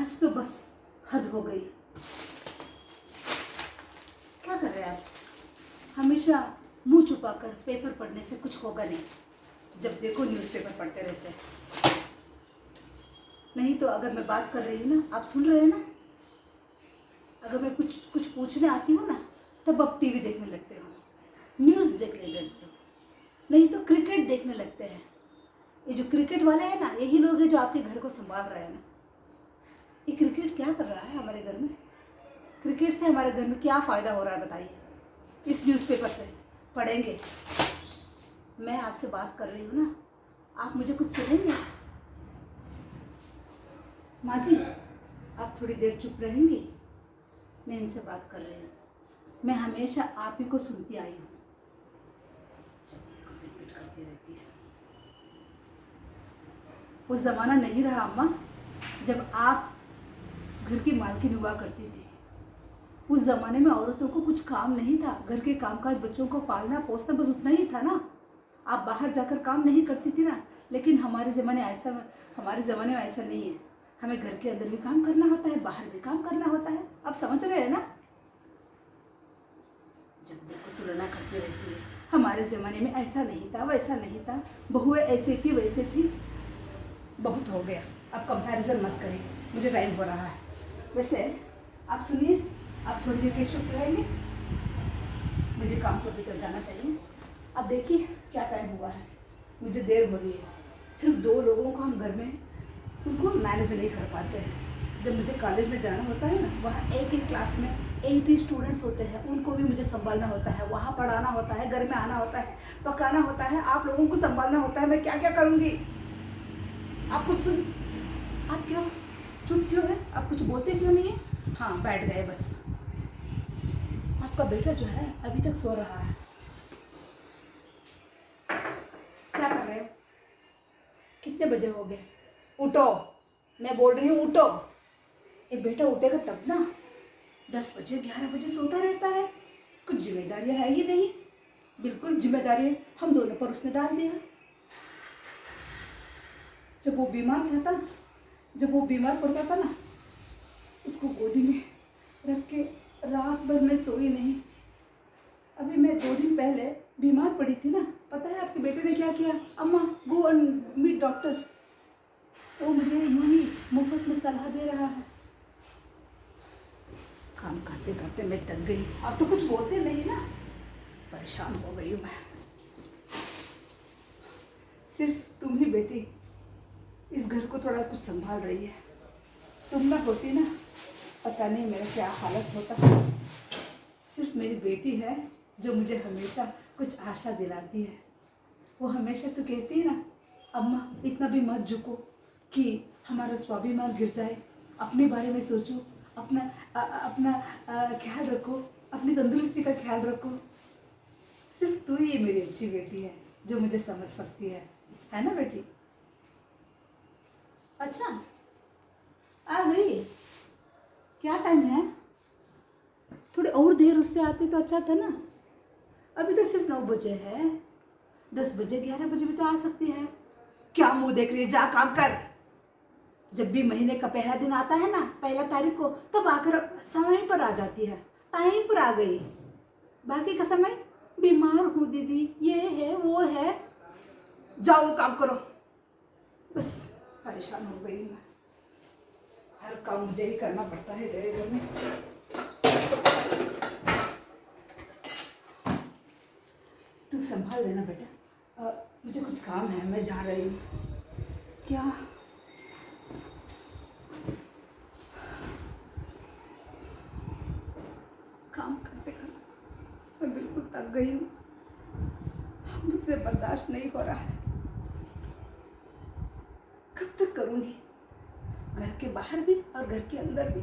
आज तो बस हद हो गई। क्या कर रहे हैं आप? हमेशा मुंह छुपाकर पेपर पढ़ने से कुछ होगा नहीं। जब देखो न्यूज़पेपर पढ़ते रहते हैं। नहीं तो अगर मैं बात कर रही हूँ ना, आप सुन रहे हैं ना, अगर मैं कुछ कुछ पूछने आती हूँ ना, तब आप टीवी देखने लगते हो, न्यूज़ देखने लगते हो, नहीं तो क्रिकेट देखने लगते हैं। ये जो क्रिकेट वाले हैं ना, यही लोग हैं जो आपके घर को संभाल रहे हैं ना। ये क्रिकेट क्या कर रहा है हमारे घर में? क्रिकेट से हमारे घर में क्या फ़ायदा हो रहा है बताइए? इस न्यूज़पेपर से पढ़ेंगे। मैं आपसे बात कर रही हूँ ना, आप मुझे कुछ सुनेंगे? माँ जी, आप थोड़ी देर चुप रहेंगी? मैं इनसे बात कर रही हूँ। मैं हमेशा आप ही को सुनती आई हूँ। पिट करती रहती है। वो ज़माना नहीं रहा अम्मा, जब आप घर की मालकिन हुआ करती थी। उस ज़माने में औरतों को कुछ काम नहीं था, घर के कामकाज, बच्चों को पालना पोसना, बस उतना ही था ना। आप बाहर जाकर काम नहीं करती थी ना। लेकिन हमारे ज़माने में ऐसा नहीं है। हमें घर के अंदर भी काम करना होता है, बाहर भी काम करना होता है। आप समझ रहे हैं ना? जब देखो तुलना करती रहती है। हमारे ज़माने में ऐसा नहीं था, वैसा नहीं था, बहुएं ऐसी थी वैसे थी। बहुत हो गया, अब कंपैरिजन मत करिए, मुझे टाइम हो रहा है। वैसे आप सुनिए, आप थोड़ी देर के चुप रहेंगे? मुझे काम पर भीतर जाना चाहिए। अब देखिए क्या टाइम हुआ है, मुझे देर हो रही है। सिर्फ 2 लोगों को हम घर में उनको मैनेज नहीं कर पाते हैं। जब मुझे कॉलेज में जाना होता है ना, वहाँ एक एक क्लास में 80 स्टूडेंट्स होते हैं, उनको भी मुझे संभालना होता है, वहाँ पढ़ाना होता है, घर में आना होता है, पकाना होता है, आप लोगों को संभालना होता है। मैं क्या क्या करूँगी? आप कुछ सुन, आप क्यों चुप क्यों है? आप कुछ बोलते क्यों नहीं है? हाँ, बैठ गए बस। आपका बेटा जो है अभी तक सो रहा है। क्या कर रहे हो? कितने बजे हो गए? उठो, मैं बोल रही हूँ उठो। ये बेटा उठेगा तब ना। 10 बजे 11 बजे सोता रहता है। कुछ जिम्मेदारियाँ है ही नहीं। बिल्कुल जिम्मेदारी हम दोनों पर उसने डाल दिया। जब वो बीमार पड़ता था ना, उसको गोदी में रख के रात भर मैं सोई नहीं। अभी मैं 2 दिन पहले बीमार पड़ी थी ना, पता है आपके बेटे ने क्या किया? अम्मा गो एंड मीट डॉक्टर। वो मुझे यूं ही मुफ्त में सलाह दे रहा है। काम करते करते मैं थक गई। आप तो कुछ बोलते नहीं ना। परेशान हो गई हूँ मैं। सिर्फ तुम ही बेटी इस घर को थोड़ा कुछ संभाल रही है। तुम ना होती ना, पता नहीं मेरा क्या हालत होता। सिर्फ मेरी बेटी है जो मुझे हमेशा कुछ आशा दिलाती है। वो हमेशा तो कहती है ना, अम्मा इतना भी मत झुको कि हमारा स्वाभिमान गिर जाए, अपने बारे में सोचो, अपना ख्याल रखो, अपनी तंदुरुस्ती का ख्याल रखो। सिर्फ तू ही मेरी अच्छी बेटी है जो मुझे समझ सकती है ना बेटी? अच्छा, आ गई? क्या टाइम है? थोड़ी और देर उससे आती तो अच्छा था ना। अभी तो सिर्फ 9 बजे है। 10 बजे 11 बजे भी तो आ सकती है। क्या मुंह देख रही है? जा काम कर। जब भी महीने का पहला दिन आता है ना, 1 तारीख को, तब आकर समय पर आ जाती है, टाइम पर आ गई। बाकी का समय बीमार हूँ दीदी, ये है वो है। जाओ काम करो। बस परेशान हो गई मैं। हर काम मुझे ही करना पड़ता है घर में। तू संभाल लेना बेटा। मुझे कुछ काम है, मैं जा रही हूँ। क्या? काम करते करते मैं बिल्कुल थक गई हूँ। मुझसे बर्दाश्त नहीं हो रहा है। कब तक करूँगी? घर के बाहर भी और घर के अंदर भी।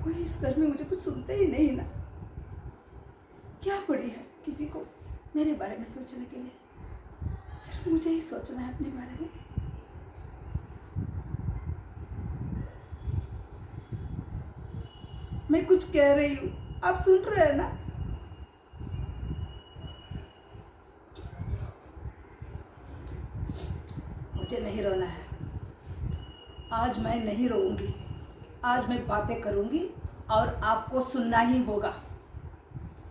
कोई इस घर में मुझे कुछ सुनते ही नहीं ना। क्या पड़ी है किसी को मेरे बारे में सोचने के लिए? सिर्फ मुझे ही सोचना है अपने बारे में। मैं कुछ कह रही हूँ, आप सुन रहे हैं ना? मुझे नहीं रोना है। आज मैं नहीं रोऊंगी, आज मैं बातें करूंगी और आपको सुनना ही होगा।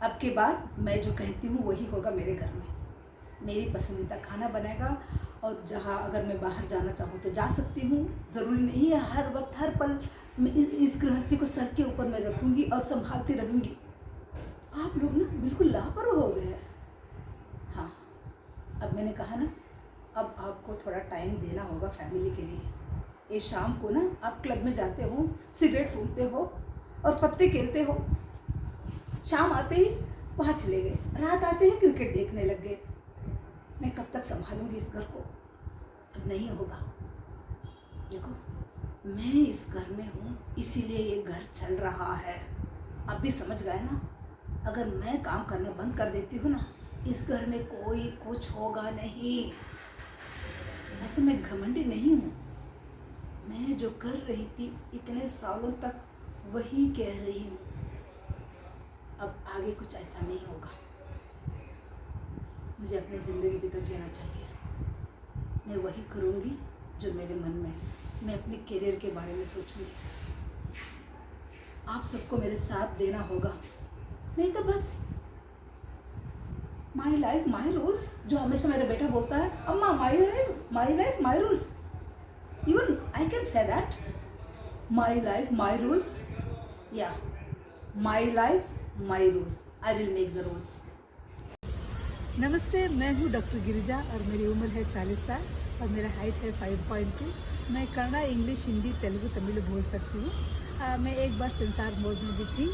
अब के बाद मैं जो कहती हूँ वही होगा मेरे घर में। मेरी पसंदीदा खाना बनेगा और जहाँ अगर मैं बाहर जाना चाहूँ तो जा सकती हूँ। ज़रूरी नहीं है हर वक्त हर पल इस गृहस्थी को सर के ऊपर मैं रखूँगी और संभालती रहूँगी। आप लोग ना बिल्कुल लापरवाह हो गए हैं। हाँ, अब मैंने कहा ना, अब आपको थोड़ा टाइम देना होगा फैमिली के लिए। ये शाम को ना आप क्लब में जाते हो, सिगरेट फूकते हो और पत्ते खेलते हो। शाम आते ही वहाँ चले गए, रात आते ही क्रिकेट देखने लग गए। मैं कब तक संभालूंगी इस घर को? अब नहीं होगा। देखो, मैं इस घर में हूँ, इसीलिए ये घर चल रहा है। आप भी समझ गए ना? अगर मैं काम करना बंद कर देती हूँ ना, इस घर में कोई कुछ होगा नहीं। वैसे मैं घमंडी नहीं हूँ, मैं जो कर रही थी इतने सालों तक वही कह रही हूँ। अब आगे कुछ ऐसा नहीं होगा। मुझे अपनी ज़िंदगी भी तो जीना चाहिए। मैं वही करूँगी जो मेरे मन में है। मैं अपने करियर के बारे में सोचूंगी। आप सबको मेरे साथ देना होगा, नहीं तो बस माई लाइफ माई रूल्स, जो हमेशा मेरा बेटा बोलता है, अम्मा my life my rules. Even I can say that, my life my rules, या my life my rules, I will make the rules. नमस्ते, मैं हूँ डॉक्टर गिरिजा और मेरी उम्र है 40 साल और मेरा हाइट है 5.2। मैं कन्नड़ा, इंग्लिश, हिंदी, तेलुगु, तमिल बोल सकती हूँ। मैं एक बार सेंसार मोड में भी थी।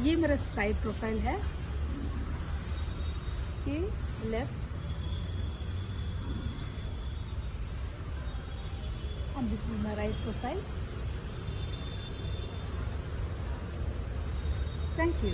ये मेरा स्ट्राइट प्रोफाइल है, ये left and this is my right profile. Thank you.